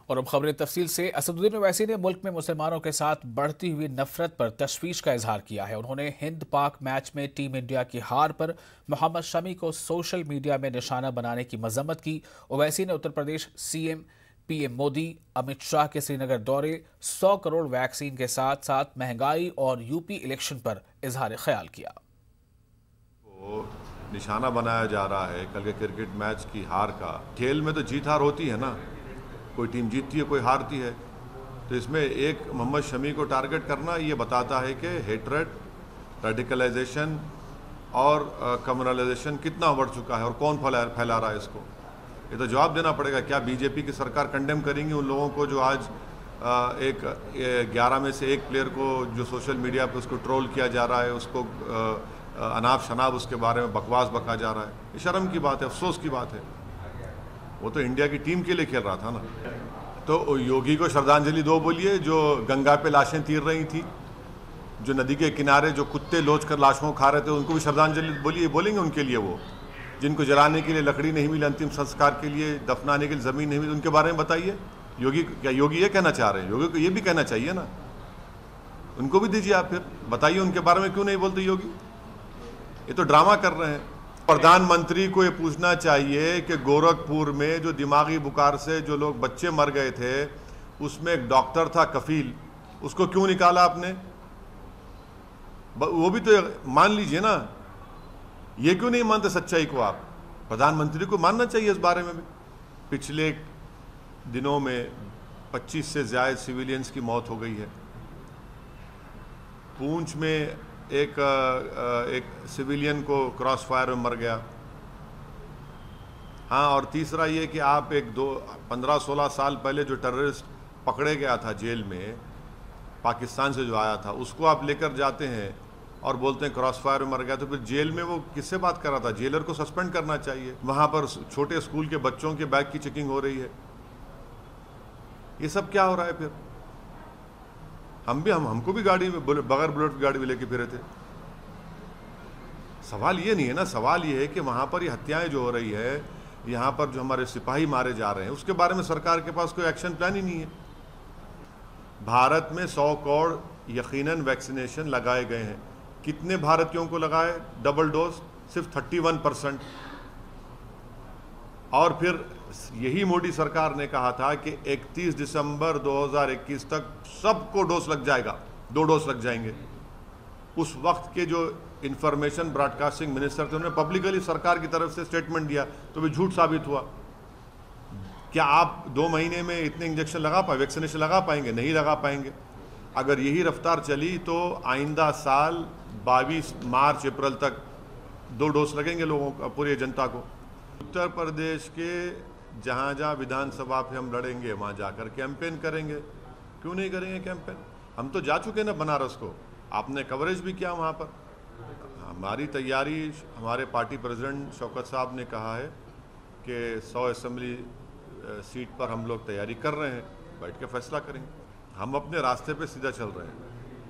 और अब खबरें तफसील से। असदुद्दीन ओवैसी ने मुल्क में मुसलमानों के साथ बढ़ती हुई नफरत पर तशवीश का इजहार किया है। उन्होंने हिंद पाक मैच में टीम इंडिया की हार पर मोहम्मद शमी को सोशल मीडिया में निशाना बनाने की मजम्मत की। ओवैसी ने उत्तर प्रदेश सीएम पीएम मोदी, अमित शाह के श्रीनगर दौरे, 100 करोड़ वैक्सीन के साथ साथ महंगाई और यूपी इलेक्शन पर इजहार ख्याल किया। निशाना बनाया जा रहा है कल के क्रिकेट मैच की हार का। खेल में तो जीत हार होती है ना, कोई टीम जीतती है कोई हारती है। तो इसमें एक मोहम्मद शमी को टारगेट करना ये बताता है कि हेट्रेड, रेडिकलाइजेशन और कम्युनलाइजेशन कितना बढ़ चुका है और कौन फैला रहा है इसको। ये तो जवाब देना पड़ेगा। क्या बीजेपी की सरकार कंडेम करेंगी उन लोगों को जो आज एक 11 में से एक प्लेयर को जो सोशल मीडिया पे उसको ट्रोल किया जा रहा है, उसको अनाप शनाप उसके बारे में बकवास बका जा रहा है। ये शर्म की बात है, अफसोस की बात है। वो तो इंडिया की टीम के लिए खेल रहा था ना। तो योगी को श्रद्धांजलि दो बोलिए, जो गंगा पे लाशें तीर रही थी, जो नदी के किनारे जो कुत्ते लोच कर लाशों को खा रहे थे, उनको भी श्रद्धांजलि बोलिए, बोलेंगे उनके लिए। वो जिनको जलाने के लिए लकड़ी नहीं मिली, अंतिम संस्कार के लिए दफनाने के लिए ज़मीन नहीं मिली, उनके बारे में बताइए। योगी क्या योगी ये कहना चाह रहे हैं? योगी को ये भी कहना चाहिए ना, उनको भी दीजिए आप, फिर बताइए उनके बारे में क्यों नहीं बोलते योगी। ये तो ड्रामा कर रहे हैं। प्रधानमंत्री को ये पूछना चाहिए कि गोरखपुर में जो दिमागी बुखार से जो लोग बच्चे मर गए थे, उसमें एक डॉक्टर था कफील, उसको क्यों निकाला आपने? वो भी तो मान लीजिए ना। ये क्यों नहीं मानते सच्चाई को आप? प्रधानमंत्री को मानना चाहिए इस बारे में भी। पिछले दिनों में 25 से ज्यादा सिविलियंस की मौत हो गई है। पूंछ में एक सिविलियन को क्रॉस फायर में मर गया। हाँ, और तीसरा ये कि आप 15-16 साल पहले जो टेररिस्ट पकड़े गया था जेल में, पाकिस्तान से जो आया था, उसको आप लेकर जाते हैं और बोलते हैं क्रॉस फायर में मर गया। तो फिर जेल में वो किससे बात कर रहा था? जेलर को सस्पेंड करना चाहिए। वहाँ पर छोटे स्कूल के बच्चों के बैग की चेकिंग हो रही है। ये सब क्या हो रहा है? फिर हमको भी गाड़ी में बगैर बुलेट की गाड़ी भी लेके फिरे थे। सवाल ये नहीं है ना। सवाल ये है कि वहाँ पर ये हत्याएं जो हो रही है, यहाँ पर जो हमारे सिपाही मारे जा रहे हैं, उसके बारे में सरकार के पास कोई एक्शन प्लान ही नहीं है। भारत में 100 करोड़ यकीनन वैक्सीनेशन लगाए गए हैं। कितने भारतीयों को लगाए डबल डोज? सिर्फ 31%। और फिर यही मोदी सरकार ने कहा था कि 31 दिसंबर 2021 तक सबको डोज लग जाएगा, 2 डोज लग जाएंगे। उस वक्त के जो इंफॉर्मेशन ब्रॉडकास्टिंग मिनिस्टर थे, उन्होंने पब्लिकली सरकार की तरफ से स्टेटमेंट दिया, तो भी झूठ साबित हुआ। क्या आप 2 महीने में इतने इंजेक्शन वैक्सीनेशन लगा पाएंगे? नहीं लगा पाएंगे। अगर यही रफ्तार चली तो आइंदा साल 22 मार्च अप्रैल तक 2 डोज लगेंगे लोगों को, पूरी जनता को। उत्तर प्रदेश के जहाँ जहाँ विधानसभा पे हम लड़ेंगे, वहाँ जाकर कैंपेन करेंगे। क्यों नहीं करेंगे कैंपेन? हम तो जा चुके ना बनारस को, आपने कवरेज भी किया वहाँ पर। हमारी तैयारी, हमारे पार्टी प्रेसिडेंट शौकत साहब ने कहा है कि 100 असेंबली सीट पर हम लोग तैयारी कर रहे हैं, बैठ के फैसला करेंगे। हम अपने रास्ते पे सीधा चल रहे हैं।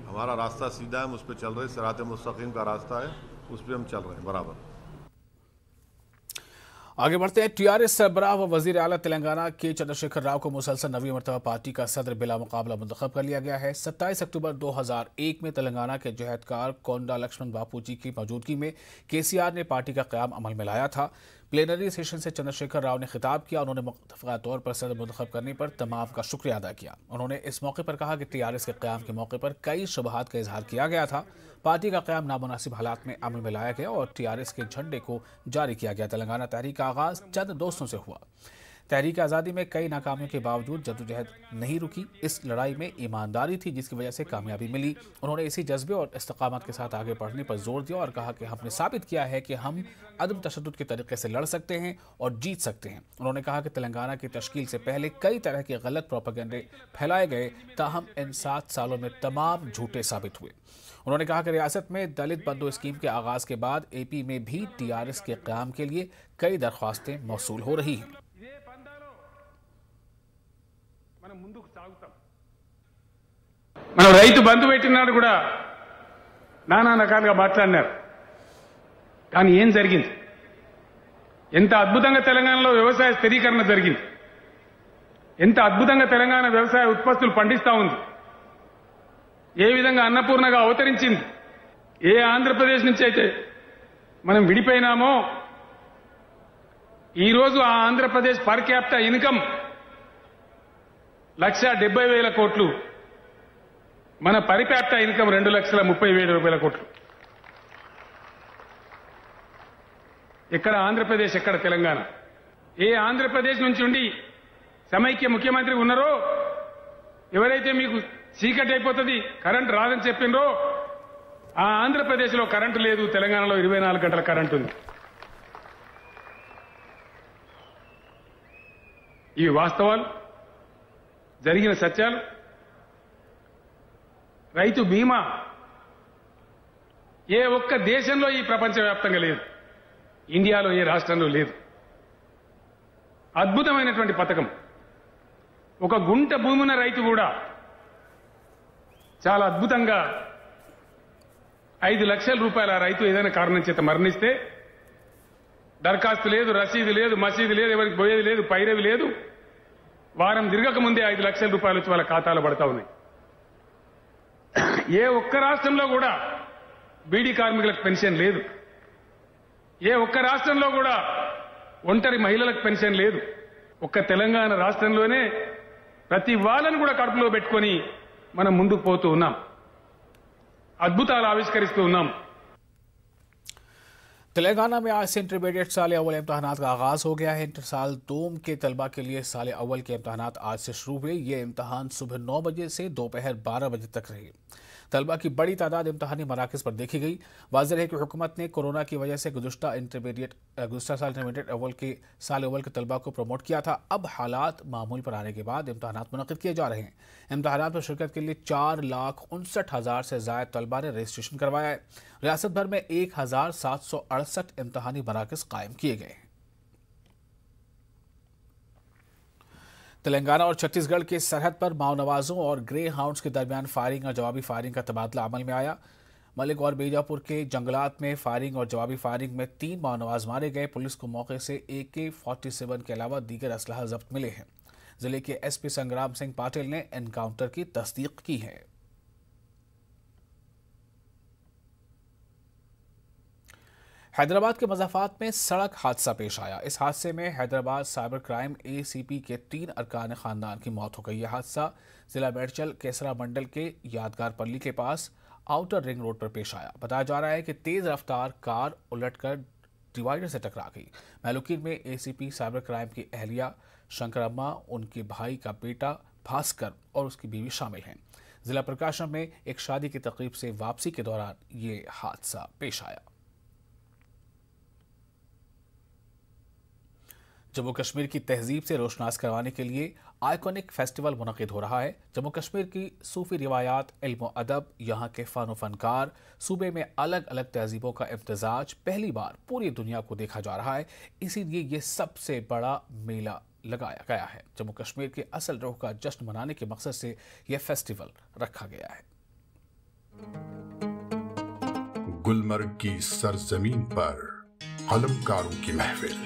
हमारा रास्ता सीधा है, हम उस पर चल रहे हैं। सिरात मुस्तकीम का रास्ता है, उस पर हम चल रहे हैं बराबर। आगे बढ़ते हैं। टीआरएस सरबराह व वजीर आला तेलंगाना के चंद्रशेखर राव को मुसलसल 9वीं मरतबा पार्टी का सदर बिला मुकाबला मुंतखब कर लिया गया है। 27 अक्टूबर 2001 में तेलंगाना के जहदकार कोंडा लक्ष्मण बापू जी की मौजूदगी में केसीआर ने पार्टी का क़याम अमल में लाया था। प्लेनरी सेशन से चंद्रशेखर राव ने खिताब किया। उन्होंने मुत्तफ़क़ा तौर पर सदर मुंतखब करने पर तमाम का शुक्रिया अदा किया। उन्होंने इस मौके पर कहा कि टीआरएस के क़याम के मौके पर कई शुबहात का इजहार किया गया था। पार्टी का क़याम नामुनासिब हालात में अमल में लाया गया और टीआरएस के झंडे को जारी किया गया। तेलंगाना तहरीक का आगाज़ चंद दोस्तों से हुआ। तहरीक आज़ादी में कई नाकामियों के बावजूद जद्दोजहद नहीं रुकी। इस लड़ाई में ईमानदारी थी जिसकी वजह से कामयाबी मिली। उन्होंने इसी जज्बे और इस्तकामत के साथ आगे बढ़ने पर जोर दिया और कहा कि हमने साबित किया है कि हम अदम तशद्दुद के तरीके से लड़ सकते हैं और जीत सकते हैं। उन्होंने कहा कि तेलंगाना की तश्कील से पहले कई तरह के गलत प्रोपेगेंडे फैलाए गए, ताहम इन 7 सालों में तमाम झूठे साबित हुए। उन्होंने कहा कि रियासत में दलित बंधु स्कीम के आगाज के बाद एपी में भी टीआरएस के क़याम के लिए कई दरख्वास्तें मौसूल हो रही हैं। మనం రైతు బంధు పెట్టినాడు కూడా నానా రకాలుగా మాట్లాడినారు. కానీ ఏం జరిగింది? ఎంత అద్భుతంగా తెలంగాణలో వ్యవసాయ స్థిరీకరణ జరిగింది. ఎంత అద్భుతంగా తెలంగాణ వ్యవసాయ ఉత్పత్తులు పండిస్తా ఉంది, ఏ విధంగా అన్నపూర్ణగా అవతరించింది. ఏ ఆంధ్రప్రదేశ్ నుంచి అయితే మనం విడిపోయినామో ఈరోజు ఆ ఆంధ్రప్రదేశ్ పర్ క్యాపిటా ఇన్కమ్ 1,70,000 కోట్లు, మన పర్ క్యాపిటా ఇన్కమ్ 2,30,000 కోట్లు. ఎక్కడ ఆంధ్రప్రదేశ్, ఎక్కడ తెలంగాణ? ఏ ఆంధ్రప్రదేశ్ నుంచి ఉండి సమైక్య ముఖ్యమంత్రి ఉన్నారో, ఎవరైతే మీకు చీకటి అయిపోతుంది కరెంట్ రాదని చెప్పిండ్రో ఆ ఆంధ్రప్రదేశ్లో కరెంటు లేదు, తెలంగాణలో 24 గంటల కరెంటు ఉంది. ఇవి వాస్తవాలు, జరిగిన సత్యాలు. రైతు బీమా ఏ ఒక్క దేశంలో ఈ ప్రపంచవ్యాప్తంగా లేదు, ఇండియాలో ఏ రాష్ట్రంలో లేదు. అద్భుతమైనటువంటి పథకం. ఒక గుంట భూమున్న రైతు కూడా చాలా అద్భుతంగా 5 లక్షల రూపాయల రైతు ఏదైనా కారణం చేత మరణిస్తే దరఖాస్తు లేదు, రసీదు లేదు, మసీదు లేదు, ఎవరికి పోయేది లేదు, పైరవి లేదు. వారం తిరగక ముందే 5 లక్షల రూపాయలు వచ్చి వాళ్ళ ఖాతాలో పడతా ఉన్నాయి. ఏ ఒక్క రాష్ట్రంలో కూడా బీడీ కార్మికులకు పెన్షన్ లేదు. ఏ ఒక్క రాష్ట్రంలో కూడా ఒంటరి మహిళలకు పెన్షన్ లేదు. ఒక్క తెలంగాణ రాష్ట్రంలోనే ప్రతి వాళ్ళను కూడా కడుపులో పెట్టుకొని మనం ముందుకు పోతూ ఉన్నాం, అద్భుతాలు ఆవిష్కరిస్తూ ఉన్నాం. तेलंगाना में आज से इंटरमीडिएट साल अव्वल इम्तहानात का आगाज हो गया है। इंटर साल दोम के तलबा के लिए साल अव्वल के इम्तहानात आज से शुरू हुए। ये इम्तहान सुबह 9 बजे से दोपहर 12 बजे तक रहे। तलबा की बड़ी तादाद इम्तहानी मराकज़ पर देखी गई। वाज़ेह है कि हुकूमत ने कोरोना की वजह से गुज़श्ता साल इंटरमीडिएट साल अव्वल के तलबा को प्रमोट किया था। अब हालात मामूल पर आने के बाद इम्तहानात मुनक़िद किए जा रहे हैं। इम्तहानात में शिरकत के लिए 4,59,000 से ज़ायद तलबा ने रजिस्ट्रेशन करवाया है। रियासत भर में 1,768 इम्तहानी मराकज़ कायम किए गए हैं। तेलंगाना और छत्तीसगढ़ के सरहद पर माओ नवाजों और ग्रे हाउंड्स के दरमियान फायरिंग और जवाबी फायरिंग का तबादला अमल में आया। मलिक और बीजापुर के जंगलात में फायरिंग और जवाबी फायरिंग में 3 माओ नवाज मारे गए। पुलिस को मौके से AK-47 के अलावा दीगर असलहा जब्त मिले हैं। जिले के SP संग्राम सिंह पाटिल ने एनकाउंटर की तस्दीक की है। हैदराबाद के मज़ाफ़ात में सड़क हादसा पेश आया। इस हादसे में हैदराबाद साइबर क्राइम ACP के 3 अरकान ख़ानदान की मौत हो गई। यह हादसा जिला मेडचल केसरा मंडल के यादगार पल्ली के पास आउटर रिंग रोड पर पेश आया। बताया जा रहा है कि तेज़ रफ्तार कार उलटकर डिवाइडर से टकरा गई। महलूकीन में ACP साइबर क्राइम की अहलिया शंकरम्मा, उनके भाई का बेटा भास्कर और उसकी बीवी शामिल हैं। जिला प्रकाशन में एक शादी की तकरीब से वापसी के दौरान ये हादसा पेश आया। जम्मू कश्मीर की तहजीब से रोशनास करवाने के लिए आइकॉनिक फेस्टिवल मुनक़िद हो रहा है। जम्मू कश्मीर की सूफी रिवायात, इल्म अदब, यहाँ के फ़न व फ़नकार, सूबे में अलग अलग तहजीबों का इम्तजाज पहली बार पूरी दुनिया को देखा जा रहा है। इसीलिए ये सबसे बड़ा मेला लगाया गया है। जम्मू कश्मीर के असल रूह का जश्न मनाने के मकसद से यह फेस्टिवल रखा गया है। गुलमर्ग की सरजमीन पर कलमकारों की महफिल।